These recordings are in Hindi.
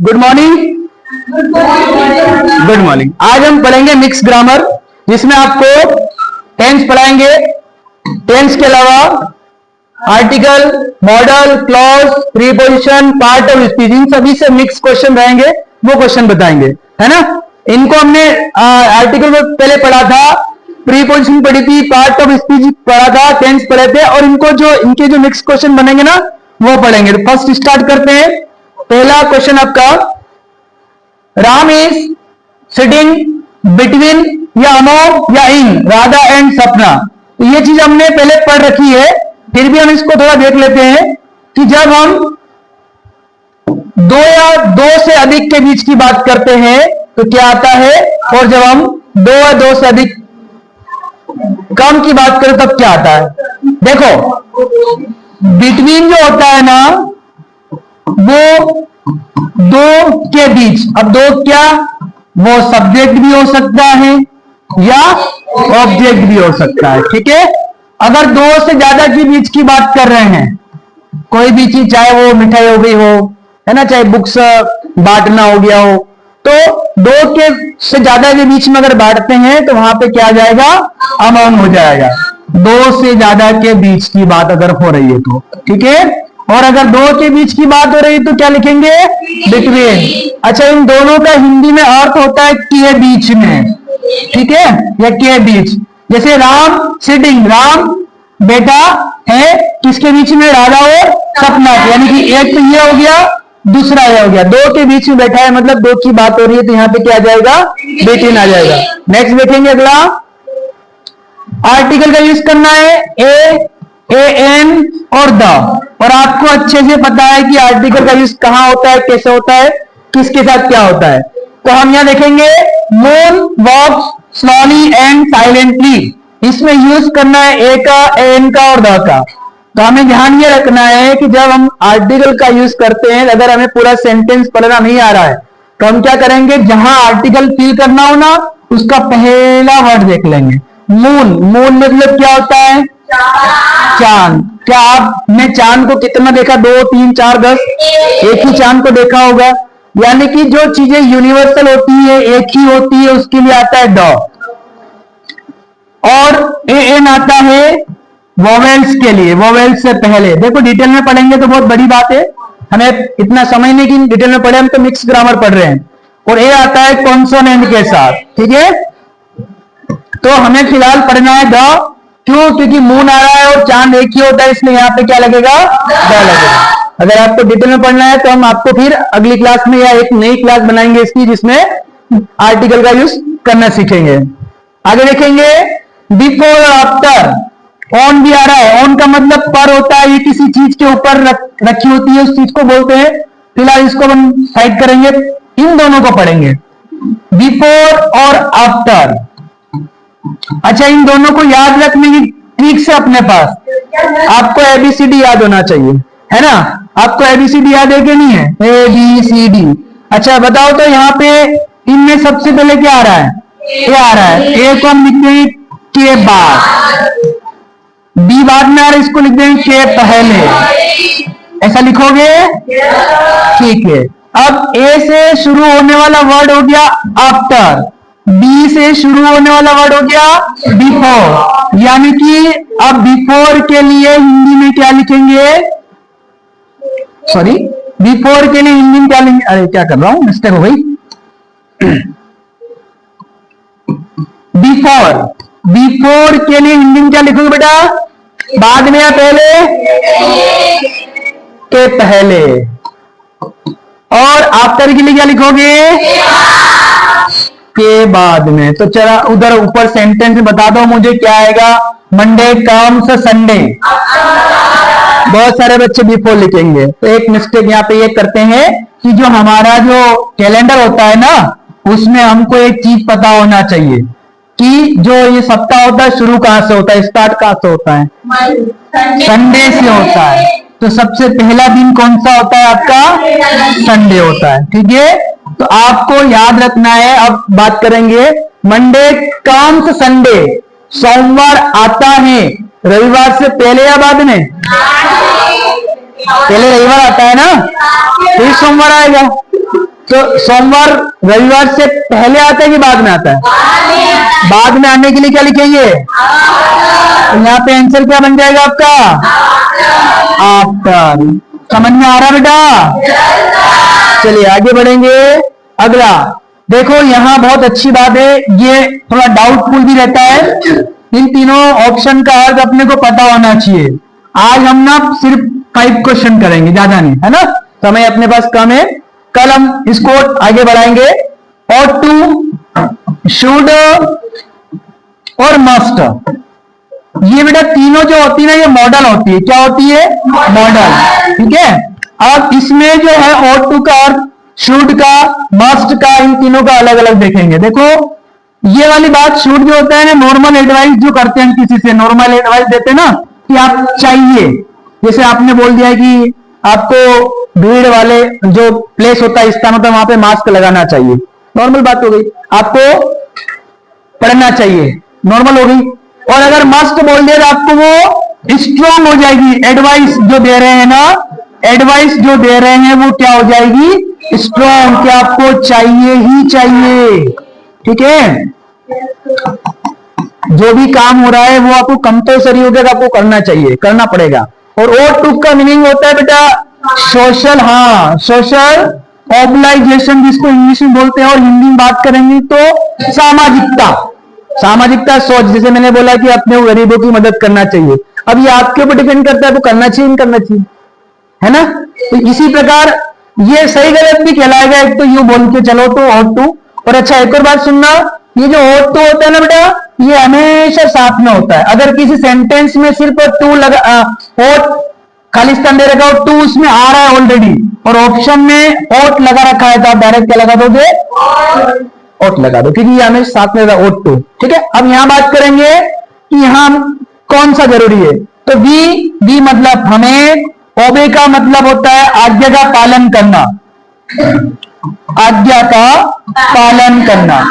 Good morning. Good morning. आज हम पढ़ेंगे मिक्स ग्रामर, जिसमें आपको टेंस पढ़ाएंगे। टेंस के अलावा article, model, clause, preposition, part of speech, इन सभी से मिक्स क्वेश्चन रहेंगे, वो क्वेश्चन बताएंगे, है ना। इनको हमने आर्टिकल में पहले पढ़ा था, प्रीपोजिशन पढ़ी थी, पार्ट ऑफ स्पीच पढ़ा था, टेंस पढ़े थे, और इनको जो इनके जो मिक्स क्वेश्चन बनेंगे ना, वो पढ़ेंगे। तो फर्स्ट स्टार्ट करते हैं। पहला क्वेश्चन आपका, राम इज सिटिंग बिटवीन या अमोंग या इन राधा एंड सपना। तो ये चीज हमने पहले पढ़ रखी है, फिर भी हम इसको थोड़ा देख लेते हैं कि जब हम दो या दो से अधिक के बीच की बात करते हैं तो क्या आता है, और जब हम दो या दो से अधिक कम की बात करें तब क्या आता है। देखो, बिटवीन जो होता है ना, वो दो के बीच, अब दो क्या, वो सब्जेक्ट भी हो सकता है या ऑब्जेक्ट भी हो सकता है, ठीक है। अगर दो से ज्यादा के बीच की बात कर रहे हैं, कोई भी चीज, चाहे वो मिठाई हो गई हो, है ना, चाहे बुक्स बांटना हो गया हो, तो दो के से ज्यादा के बीच में अगर बांटते हैं तो वहां पे क्या आ जाएगा, अमाउंट हो जाएगा। दो से ज्यादा के बीच की बात अगर हो रही है तो, ठीक है। और अगर दो के बीच की बात हो रही है तो क्या लिखेंगे, बिटवीन। अच्छा, इन दोनों का हिंदी में अर्थ होता है के बीच में, ठीक है, या के बीच। जैसे राम सिटिंग, राम बेटा है किसके बीच में, राधा और सपना, यानी कि एक तो ये हो गया, दूसरा ये हो गया, दो के बीच में बैठा है, मतलब दो की बात हो रही है, तो यहां पे क्या आ जाएगा, बिटवीन आ जाएगा। नेक्स्ट देखेंगे अगला, आर्टिकल का यूज करना है ए, एन और द। और आपको अच्छे से पता है कि आर्टिकल का यूज कहां होता है, कैसे होता है, किसके साथ क्या होता है। तो हम यहां देखेंगे, moon walks slowly and silently, इसमें यूज करना है ए का, एन का और द का। तो हमें ध्यान ये रखना है कि जब हम आर्टिकल का यूज करते हैं, अगर हमें पूरा सेंटेंस पढ़ना नहीं आ रहा है तो हम क्या करेंगे, जहां आर्टिकल फिल करना हो ना, उसका पहला वर्ड देख लेंगे। मून, मून मतलब क्या होता है, चांद। क्या आपने चांद को कितना देखा, 2, 3, 4, 10, एक ही चांद को देखा होगा। यानी कि जो चीजें यूनिवर्सल होती है, एक ही होती है, उसके लिए आता है ड। और ए एन आता है वोवेल्स के लिए, वोवेल्स से पहले। देखो, डिटेल में पढ़ेंगे तो बहुत बड़ी बात है, हमें इतना समय नहीं कि डिटेल में पढ़े, हम तो मिक्स ग्रामर पढ़ रहे हैं। और ए आता है कॉन्सोनेंट के साथ, ठीक है। तो हमें फिलहाल पढ़ना है द, क्यों, क्योंकि मून आ रहा है और चांद एक ही होता है, इसलिए यहाँ पे क्या लगेगा, द लगेगा। अगर आपको डिटेल में पढ़ना है तो हम आपको फिर अगली क्लास में या एक नई क्लास बनाएंगे इसकी, जिसमें आर्टिकल का यूज करना सीखेंगे। आगे देखेंगे, बिफोर और आफ्टर। ऑन भी आ रहा है, ऑन का मतलब पर होता है, ये किसी चीज के ऊपर रखी होती है, उस चीज को बोलते हैं। फिलहाल इसको हम साइड करेंगे, इन दोनों को पढ़ेंगे, बिफोर और आफ्टर। अच्छा, इन दोनों को याद रखने की ट्रिक से अपने पास, आपको एबीसीडी याद होना चाहिए, है ना। आपको एबीसीडी याद है कि नहीं है, एबीसीडी। अच्छा बताओ तो, यहाँ पे इनमें सबसे पहले क्या आ रहा है, ए आ रहा है। ए को हम लिखते हैं के बाद, बी बाद में आ रहा है, इसको लिख देंगे के पहले। ऐसा लिखोगे, ठीक है। अब ए से शुरू होने वाला वर्ड हो गया आफ्टर, बी से शुरू होने वाला वर्ड हो गया बिफोर। यानी कि अब बिफोर के लिए हिंदी में क्या लिखेंगे, सॉरी, बिफोर के लिए हिंदी में क्या लिखेंगे, अरे क्या कर रहा हूं, मिस्टेक हो गई। बिफोर, बिफोर के लिए हिंदी में क्या लिखोगे बेटा, बाद में या पहले, के पहले। और आफ्टर के लिए क्या लिखोगे, के बाद में। तो चला उधर ऊपर सेंटेंस में बता दो मुझे क्या आएगा, मंडे कम्स संडे। बहुत सारे बच्चे बिफोर लिखेंगे, तो एक मिस्टेक यहाँ पे ये करते हैं कि जो हमारा जो कैलेंडर होता है ना, उसमें हमको एक चीज पता होना चाहिए कि जो ये सप्ताह होता है शुरू कहां से होता है, स्टार्ट कहां से होता है, संडे से होता है। तो सबसे पहला दिन कौन सा होता है आपका, संडे होता है, ठीक है। तो आपको याद रखना है। अब बात करेंगे, मंडे कम्स संडे, सोमवार आता है रविवार से पहले या बाद में, पहले रविवार आता है ना, फिर सोमवार आएगा। तो सोमवार रविवार से पहले आता है कि बाद में आता है? बाद में आने के लिए क्या लिखेंगे? तो यहाँ पे आंसर क्या बन जाएगा आपका? आफ्टर। समझ में आ रहा बेटा? चलिए आगे बढ़ेंगे। अगला देखो, यहाँ बहुत अच्छी बात है, ये थोड़ा डाउटफुल भी रहता है। इन तीनों ऑप्शन का अर्थ अपने को पता होना चाहिए। आज हम ना सिर्फ 5 क्वेश्चन करेंगे, ज्यादा नहीं, है ना? समय अपने पास कम है। कल हम इसको आगे बढ़ाएंगे। ought to, should और must, ये बेटा तीनों जो होती है ना, ये मॉडल होती है। क्या होती है? मॉडल। ठीक है। अब इसमें जो है ought to का और should का, must का, इन तीनों का अलग अलग देखेंगे। देखो ये वाली बात, should जो होता है ना, नॉर्मल एडवाइस जो करते हैं, किसी से नॉर्मल एडवाइस देते हैं ना कि आप चाहिए, जैसे आपने बोल दिया कि आपको भीड़ वाले जो प्लेस होता है, स्थान होता है, वहां पे मास्क लगाना चाहिए, नॉर्मल बात हो गई। आपको पढ़ना चाहिए, नॉर्मल हो गई। और अगर मस्ट बोल दिया तो आपको वो स्ट्रॉन्ग हो जाएगी। एडवाइस जो दे रहे हैं ना, एडवाइस जो दे रहे हैं वो क्या हो जाएगी? स्ट्रॉन्ग, कि आपको चाहिए ही चाहिए। ठीक है। जो भी काम हो रहा है वो आपको कंपल्सरी हो गया, आपको करना चाहिए, करना पड़ेगा। और ought to का मीनिंग होता है बेटा सोशल, हाँ सोशल ऑब्लाइजेशन, जिसको इंग्लिश में बोलते हैं, और हिंदी में बात करेंगे तो सामाजिकता। सामाजिकता सोच, जैसे मैंने बोला कि अपने गरीबों की मदद करना चाहिए। अब ये आपके ऊपर डिपेंड करता है, वो करना चाहिए नहीं करना चाहिए, है ना? तो इसी प्रकार ये सही गलत भी कहलाएगा। एक तो यूं बोल के चलो तो ought to। और अच्छा एक और बात सुनना, ये जो ought to होता है ना बेटा, ये हमेशा साथ में होता है। अगर किसी सेंटेंस में सिर्फ टू लगा, ought खालिस्तान दे रखा हो, टू उसमें आ रहा है ऑलरेडी, और ऑप्शन में ought लगा रखा है, तो आप डायरेक्ट क्या लगा दोगे? ought लगा दो, क्योंकि ये हमेशा साथ में ought to। ठीक है। अब यहां बात करेंगे कि यहां कौन सा जरूरी है। तो बी मतलब हमें, ओबे का मतलब होता है आज्ञा का पालन करना, आज्ञा का पालन करना।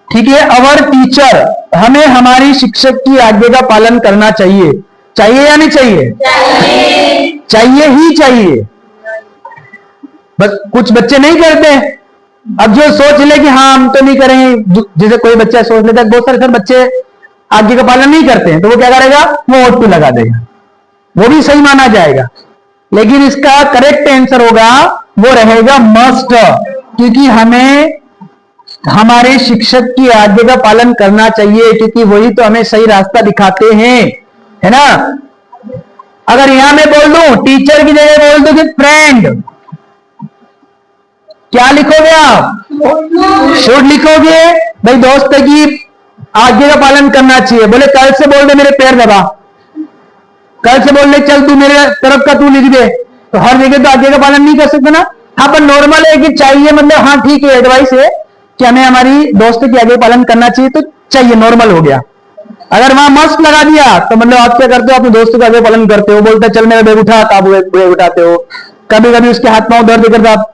ठीक है। अवर टीचर, हमें हमारी शिक्षक की आज्ञा का पालन करना चाहिए। चाहिए या नहीं चाहिए? चाहिए ही चाहिए। बस कुछ बच्चे नहीं करते। अब जो सोच ले कि हाँ हम तो नहीं करेंगे, जैसे कोई बच्चा सोच लेता है, बहुत सारे बच्चे आज्ञा का पालन नहीं करते हैं, तो वो क्या करेगा? वो ought to लगा देगा, वो भी सही माना जाएगा। लेकिन इसका करेक्ट आंसर होगा, वो रहेगा मस्ट, क्योंकि हमें हमारे शिक्षक की आज्ञा का पालन करना चाहिए, क्योंकि वही तो हमें सही रास्ता दिखाते हैं, है ना? अगर यहां मैं बोल दूं, टीचर की जगह बोल दूं कि फ्रेंड, क्या लिखोगे आप? शुड लिखोगे। भाई दोस्त की आज्ञा का पालन करना चाहिए। बोले कल से बोल दे मेरे पैर दबा, कल से बोल दे चल तू मेरे तरफ का तू लिख दे, तो हर जगह तो आज्ञा का पालन नहीं कर सकते ना। हाँ पर नॉर्मल है कि चाहिए, मतलब हाँ ठीक है, एडवाइस है कि हमें हमारी दोस्त की आज्ञा का पालन करना चाहिए, तो चाहिए, नॉर्मल हो गया। अगर वहां मस्ट लगा दिया तो मतलब आप क्या करते हो? अपने दोस्त का आज्ञा पालन करते हो, बोलते चल मेरा बैग उठा, तो आप बैग उठाते हो। कभी कभी उसके हाथ पांव दर्द करता, आप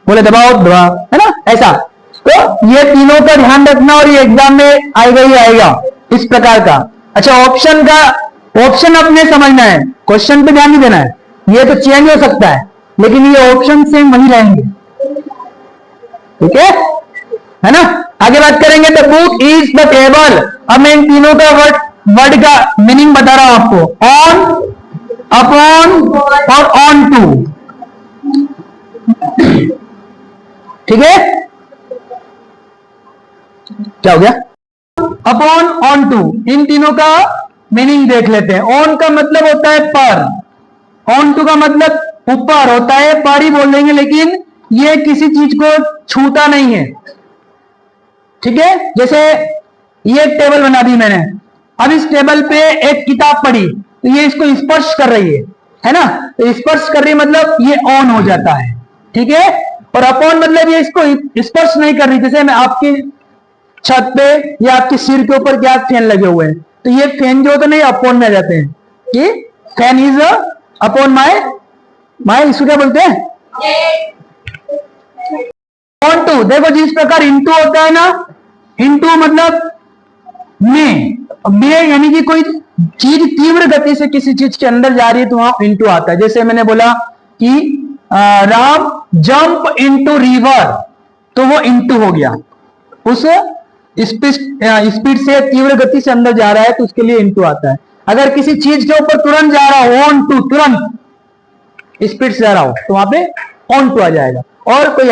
बोले दबाओ दबा, है ना? ऐसा। तो ये तीनों का ध्यान रखना, और ये एग्जाम में आएगा ही आएगा इस प्रकार का। अच्छा ऑप्शन का, ऑप्शन अपने समझना है, क्वेश्चन पे ध्यान नहीं देना है। ये तो चेंज हो सकता है, लेकिन ये ऑप्शन सेम वही रहेंगे। ठीक है ना? आगे बात करेंगे। The book is the table. अब मैं इन तीनों का वर्ड का मीनिंग बता रहा हूं आपको। ऑन, अपॉन और ऑन टू। ठीक है। क्या हो गया? अपॉन, ऑन टू, इन तीनों का मीनिंग देख लेते हैं। ऑन का मतलब होता है पर, ऑन टू का मतलब ऊपर होता है, पर ही बोल देंगे, लेकिन ये किसी चीज को छूता नहीं है। ठीक है। जैसे ये टेबल बना दी मैंने, अब इस टेबल पे एक किताब पड़ी, तो ये इसको स्पर्श कर रही है ना? तो स्पर्श कर रही मतलब ये ऑन हो जाता है। ठीक है। और अपॉन मतलब ये इसको स्पर्श नहीं कर रही। जैसे मैं आपकी छत पे या आपके सिर के ऊपर क्या फैन लगे हुए हैं, तो ये फैन जो होता है नहीं अपॉन में आ जाते हैं कि फैन इज अपॉन माय इसको क्या बोलते हैं? Onto. देखो जिस प्रकार इनटू होता है ना, इनटू मतलब में यानी कि कोई चीज तीव्र गति से किसी चीज के अंदर जा रही है तो वहां इनटू आता है। जैसे मैंने बोला कि राम जंप इनटू रिवर, तो वो इनटू हो गया, उस स्पीड से तीव्र गति से अंदर जा रहा है तो उसके लिए इनटू आता है। अगर किसी चीज के ऊपर तुरंत जा रहा हो, ऑन टू, तुरंत स्पीड से जा रहा हो तो वहां पे ऑन टू आ जाएगा। और कोई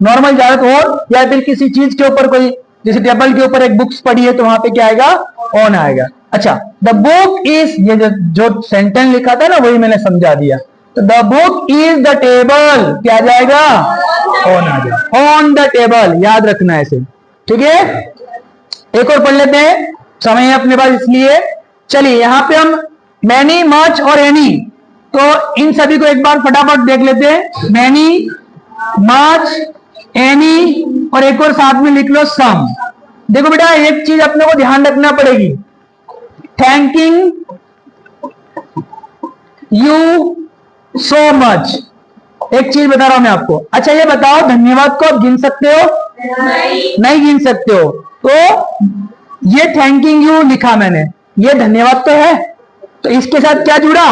नॉर्मल जा रहा है तो और, या फिर किसी चीज के ऊपर कोई, जैसे टेबल के ऊपर एक बुक्स पड़ी है तो वहां पे क्या आएगा, ऑन आएगा। अच्छा, द बुक इज, ये जो सेंटेंस लिखा था ना वही मैंने समझा दिया। तो the book is the table, क्या आ जाएगा, ऑन आ जाएगा, ऑन द टेबल, याद रखना ऐसे, ठीक है। एक और पढ़ लेते हैं, समय है अपने पास इसलिए। चलिए यहां पे हम मैनी, मच और एनी, तो इन सभी को एक बार फटाफट देख लेते हैं। मैनी, मच, एनी और एक और साथ में लिख लो सम। देखो बेटा एक चीज अपने को ध्यान रखना पड़ेगी, थैंकिंग यू सो मच, एक चीज बता रहा हूं मैं आपको। अच्छा ये बताओ, धन्यवाद को आप गिन सकते हो? नहीं गिन सकते हो। तो ये थैंकिंग यू लिखा मैंने, ये धन्यवाद तो है, तो इसके साथ क्या जुड़ा,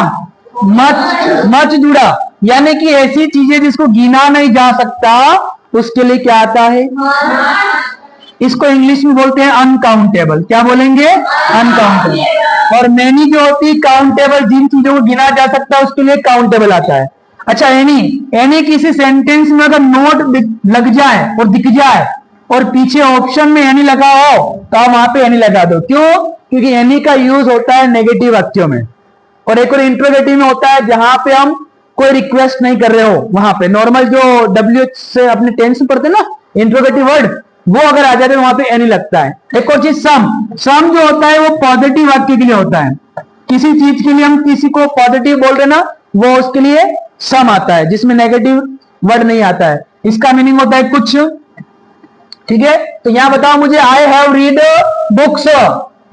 मच, मच जुड़ा, यानी कि ऐसी चीजें जिसको गिना नहीं जा सकता उसके लिए क्या आता है, इसको इंग्लिश में बोलते हैं अनकाउंटेबल। क्या बोलेंगे, अनकाउंटेबल। और मैनी जो होती है काउंटेबल, जिन चीजों को गिना जा सकता है उसके लिए काउंटेबल आता है। अच्छा एनी, एनी किसी सेंटेंस में अगर नोट लग जाए और दिख जाए और पीछे ऑप्शन में एनी लगा हो तो आप वहां पे एनी लगा दो। क्यों, क्योंकि एनी का यूज होता है नेगेटिव वाक्यों में, और एक और इंट्रोगेटिव में होता है जहां पे हम कोई रिक्वेस्ट नहीं कर रहे हो, वहां पे नॉर्मल जो WH से अपने टेंस में पढ़ते ना इंट्रोगेटिव वर्ड, वो अगर आ जाते तो वहां पे एनी लगता है। एक और चीज सम, सम जो होता है वो पॉजिटिव वाक्य के लिए होता है। किसी चीज के लिए हम किसी को पॉजिटिव बोल रहे ना, वो उसके लिए सम आता है, जिसमें नेगेटिव वर्ड नहीं आता है। इसका मीनिंग होता है कुछ, ठीक है। तो यहां बताओ मुझे, I have read books,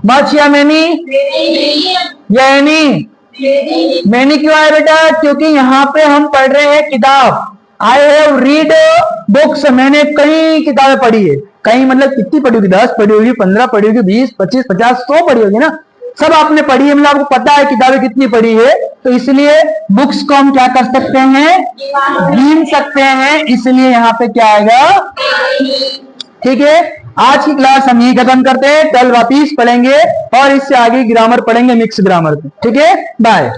much या मैनी, या एनी? मैनी क्यों आया बेटा, क्योंकि यहाँ पे हम पढ़ रहे हैं किताब। आई हैव रीड बुक्स, मैंने कई किताबें पढ़ी है। कई मतलब कितनी पढ़ी होगी, 10 पढ़ी होगी, 15 पढ़ी होगी, 20, 25, 50, 100 पढ़ी होगी ना, सब आपने पढ़ी है, मतलब आपको पता है किताबें कितनी पढ़ी है। तो इसलिए बुक्स को हम क्या कर सकते हैं, गिन सकते हैं, इसलिए यहाँ पे क्या आएगा, ठीक है। आज की क्लास हम यही खत्म करते हैं, कल वापिस पढ़ेंगे और इससे आगे ग्रामर पढ़ेंगे, मिक्स ग्रामर पे, ठीक है। बाय।